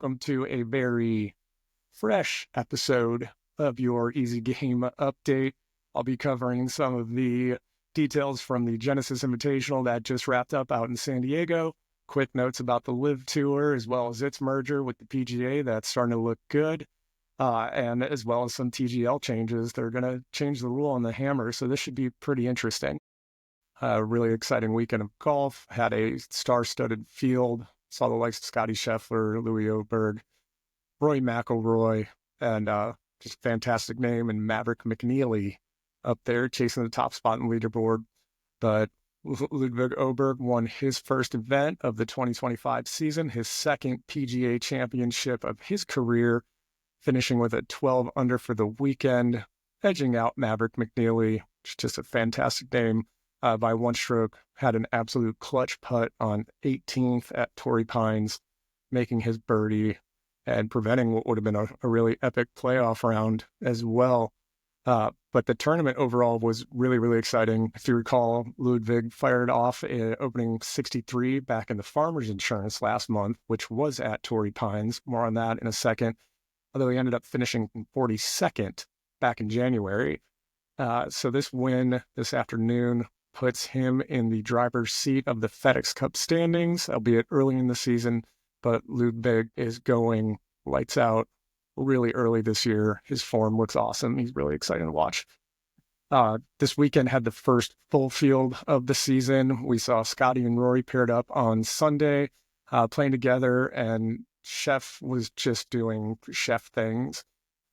welcome to a very fresh episode of your Easy Game Update. I'll be covering some of the details from the Genesis Invitational that just wrapped up out in San Diego, quick notes about the Live Tour, as well as its merger with the PGA that's starting to look good, and as well as some TGL changes. They're going to change the rule on the hammer, so this should be pretty interesting. Really exciting weekend of golf. Had a star-studded field. Saw the likes of Scotty Scheffler, Louis Oberg, Roy McIlroy, and just fantastic name, and Maverick McNeely up there chasing the top spot in the leaderboard. But Ludvig Oberg won his first event of the 2025 season, his second PGA championship of his career, finishing with a 12 under for the weekend, edging out Maverick McNeely. Just a fantastic name. By one stroke, had an absolute clutch putt on 18th at Torrey Pines, making his birdie and preventing what would have been a really epic playoff round as well. But the tournament overall was really, really exciting. If you recall, Ludvig fired off an opening 63 back in the Farmers Insurance last month, which was at Torrey Pines. More on that in a second. Although he ended up finishing 42nd back in January. So this win this afternoon puts him in the driver's seat of the FedEx Cup standings, albeit early in the season, but Ludvig is going lights out really early this year. His form looks awesome. He's really exciting to watch. This weekend had the first full field of the season. We saw Scotty and Rory paired up on Sunday, playing together, and Chef was just doing Chef things.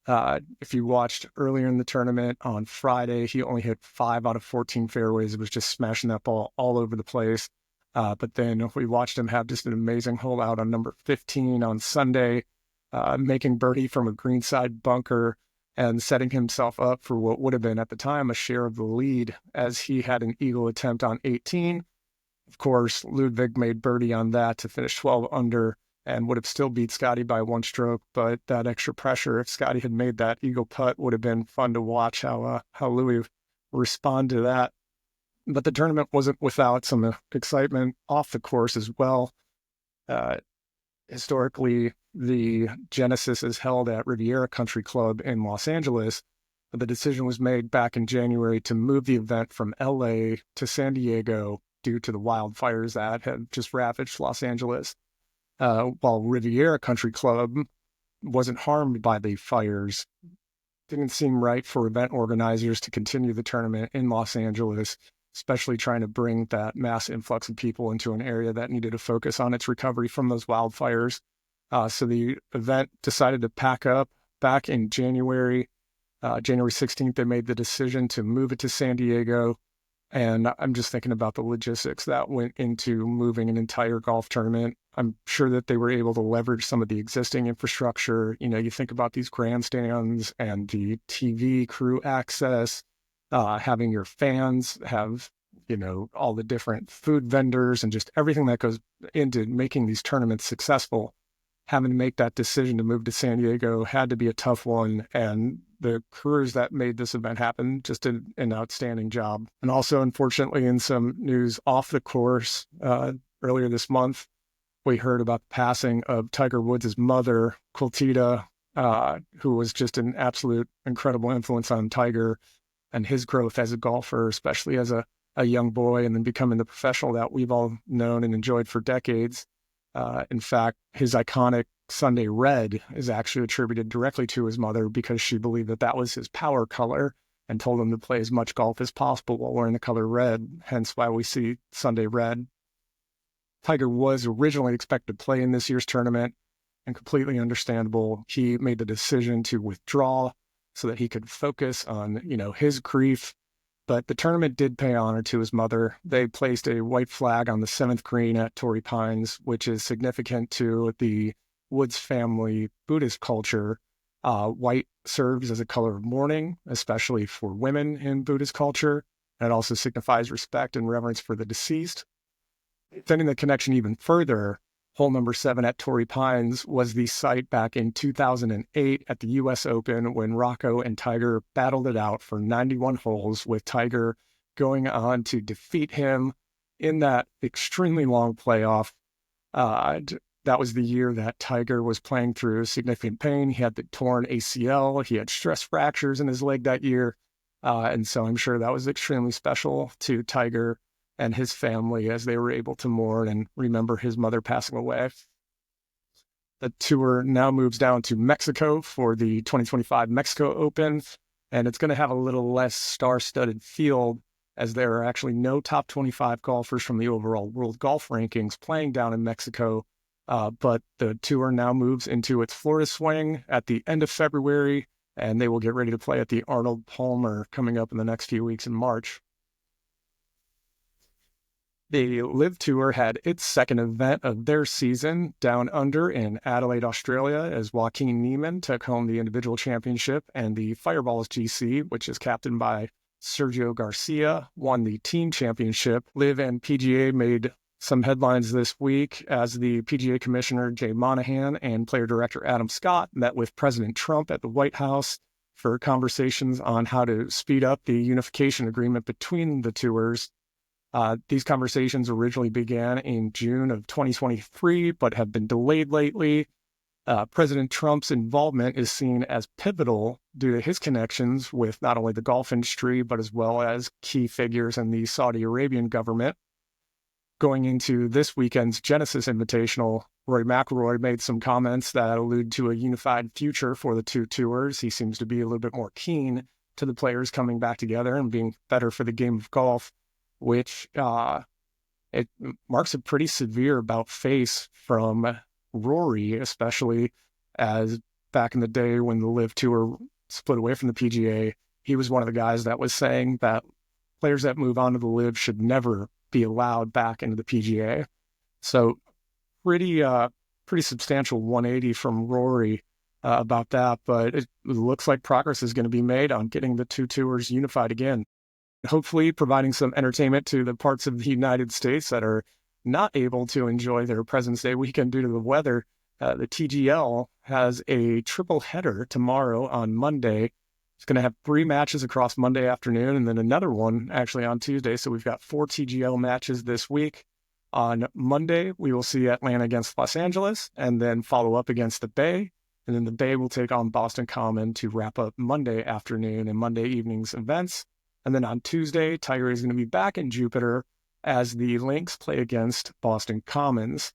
If you watched earlier in the tournament on Friday, he only hit 5 out of 14 fairways. It was just smashing that ball all over the place. But then we watched him have just an amazing hole out on number 15 on Sunday, making birdie from a greenside bunker and setting himself up for what would have been at the time a share of the lead, as he had an eagle attempt on 18. Of course, Ludvig made birdie on that to finish 12 under and would have still beat Scotty by one stroke, but that extra pressure, if Scotty had made that eagle putt, would have been fun to watch how Louis respond to that. But the tournament wasn't without some excitement off the course as well. Historically, the Genesis is held at Riviera Country Club in Los Angeles, but the decision was made back in January to move the event from LA to San Diego due to the wildfires that had just ravaged Los Angeles. While Riviera Country Club wasn't harmed by the fires, didn't seem right for event organizers to continue the tournament in Los Angeles, especially trying to bring that mass influx of people into an area that needed to focus on its recovery from those wildfires. So the event decided to pack up back in January. January 16th, they made the decision to move it to San Diego. And I'm just thinking about the logistics that went into moving an entire golf tournament. I'm sure that they were able to leverage some of the existing infrastructure. You know, you think about these grandstands and the TV crew access, having your fans have, you know, all the different food vendors and just everything that goes into making these tournaments successful. Having to make that decision to move to San Diego had to be a tough one. And the crews that made this event happen just did an outstanding job. And also, unfortunately, in some news off the course, earlier this month, we heard about the passing of Tiger Woods' mother, Quiltita, who was just an absolute incredible influence on Tiger and his growth as a golfer, especially as a young boy, and then becoming the professional that we've all known and enjoyed for decades. In fact, his iconic Sunday red is actually attributed directly to his mother, because she believed that that was his power color and told him to play as much golf as possible while wearing the color red, hence why we see Sunday red. Tiger was originally expected to play in this year's tournament, and completely understandable. He made the decision to withdraw so that he could focus on, you know, his grief. But the tournament did pay honor to his mother. They placed a white flag on the 7th green at Torrey Pines, which is significant to the Woods family Buddhist culture. White serves as a color of mourning, especially for women in Buddhist culture. And it also signifies respect and reverence for the deceased. Extending the connection even further, hole number 7 at Torrey Pines was the site back in 2008 at the U.S. Open when Rocco and Tiger battled it out for 91 holes, with Tiger going on to defeat him in that extremely long playoff. That was the year that Tiger was playing through significant pain. He had the torn ACL. He had stress fractures in his leg that year. And so I'm sure that was extremely special to Tiger and his family as they were able to mourn and remember his mother passing away. The tour now moves down to Mexico for the 2025 Mexico Open, and it's going to have a little less star-studded field as there are actually no top 25 golfers from the overall world golf rankings playing down in Mexico. But the tour now moves into its Florida swing at the end of February, and they will get ready to play at the Arnold Palmer coming up in the next few weeks in March. The LIV Tour had its second event of their season down under in Adelaide, Australia, as Joaquin Niemann took home the individual championship, and the Fireballs GC, which is captained by Sergio Garcia, won the team championship. LIV and PGA made some headlines this week as the PGA Commissioner Jay Monahan and Player Director Adam Scott met with President Trump at the White House for conversations on how to speed up the unification agreement between the tours. These conversations originally began in June of 2023, but have been delayed lately. President Trump's involvement is seen as pivotal due to his connections with not only the golf industry, but as well as key figures in the Saudi Arabian government. Going into this weekend's Genesis Invitational, Rory McIlroy made some comments that allude to a unified future for the two tours. He seems to be a little bit more keen to the players coming back together and being better for the game of golf, which it marks a pretty severe about-face from Rory, especially as back in the day when the LIV Tour split away from the PGA, he was one of the guys that was saying that players that move on to the LIV should never be allowed back into the PGA. So pretty substantial 180 from Rory about that, but it looks like progress is going to be made on getting the two tours unified again. Hopefully providing some entertainment to the parts of the United States that are not able to enjoy their President's Day weekend due to the weather. The TGL has a triple header tomorrow on Monday. It's going to have 3 matches across Monday afternoon and then another one actually on Tuesday. So we've got 4 TGL matches this week. On Monday, we will see Atlanta against Los Angeles and then follow up against the Bay. And then the Bay will take on Boston Common to wrap up Monday afternoon and Monday evening's events. And then on Tuesday, Tiger is going to be back in Jupiter as the Lynx play against Boston Commons.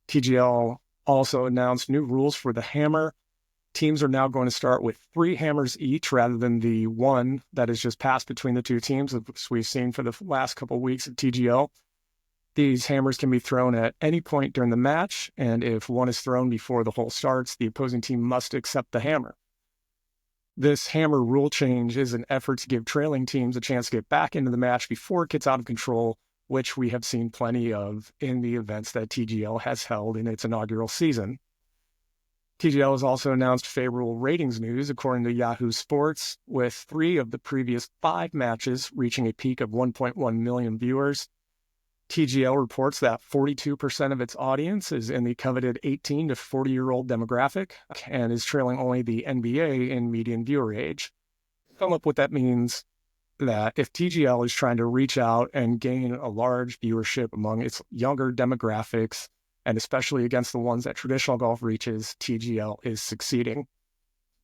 TGL also announced new rules for the hammer. Teams are now going to start with 3 hammers each rather than the 1 that is just passed between the 2 teams, as we've seen for the last couple of weeks of TGL. These hammers can be thrown at any point during the match, and if one is thrown before the hole starts, the opposing team must accept the hammer. This hammer rule change is an effort to give trailing teams a chance to get back into the match before it gets out of control, which we have seen plenty of in the events that TGL has held in its inaugural season. TGL has also announced favorable ratings news, according to Yahoo Sports, with 3 of the previous 5 matches reaching a peak of 1.1 million viewers. TGL reports that 42% of its audience is in the coveted 18 to 40-year-old demographic and is trailing only the NBA in median viewer age. Sum up what that means, that if TGL is trying to reach out and gain a large viewership among its younger demographics, and especially against the ones that traditional golf reaches, TGL is succeeding.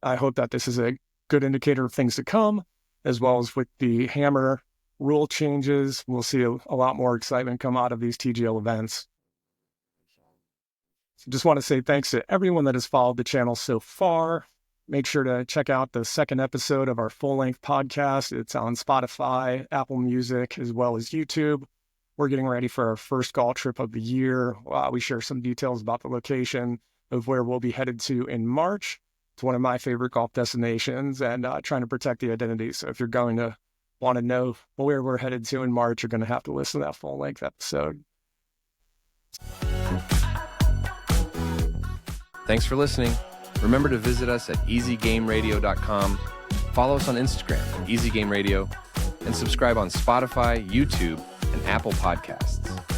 I hope that this is a good indicator of things to come, as well as with the hammer rule changes, we'll see a lot more excitement come out of these TGL events. So just want to say thanks to everyone that has followed the channel so far. Make sure to check out the second episode of our full-length podcast. It's on Spotify, Apple Music, as well as YouTube. We're getting ready for our first golf trip of the year. We share some details about the location of where we'll be headed to in March. It's one of my favorite golf destinations and trying to protect the identity. So if you're going to want to know where we're headed to in March, you're going to have to listen to that full-length episode. Thanks for listening. Remember to visit us at easygameradio.com, follow us on Instagram at easygameradio, and subscribe on Spotify, YouTube, and Apple Podcasts.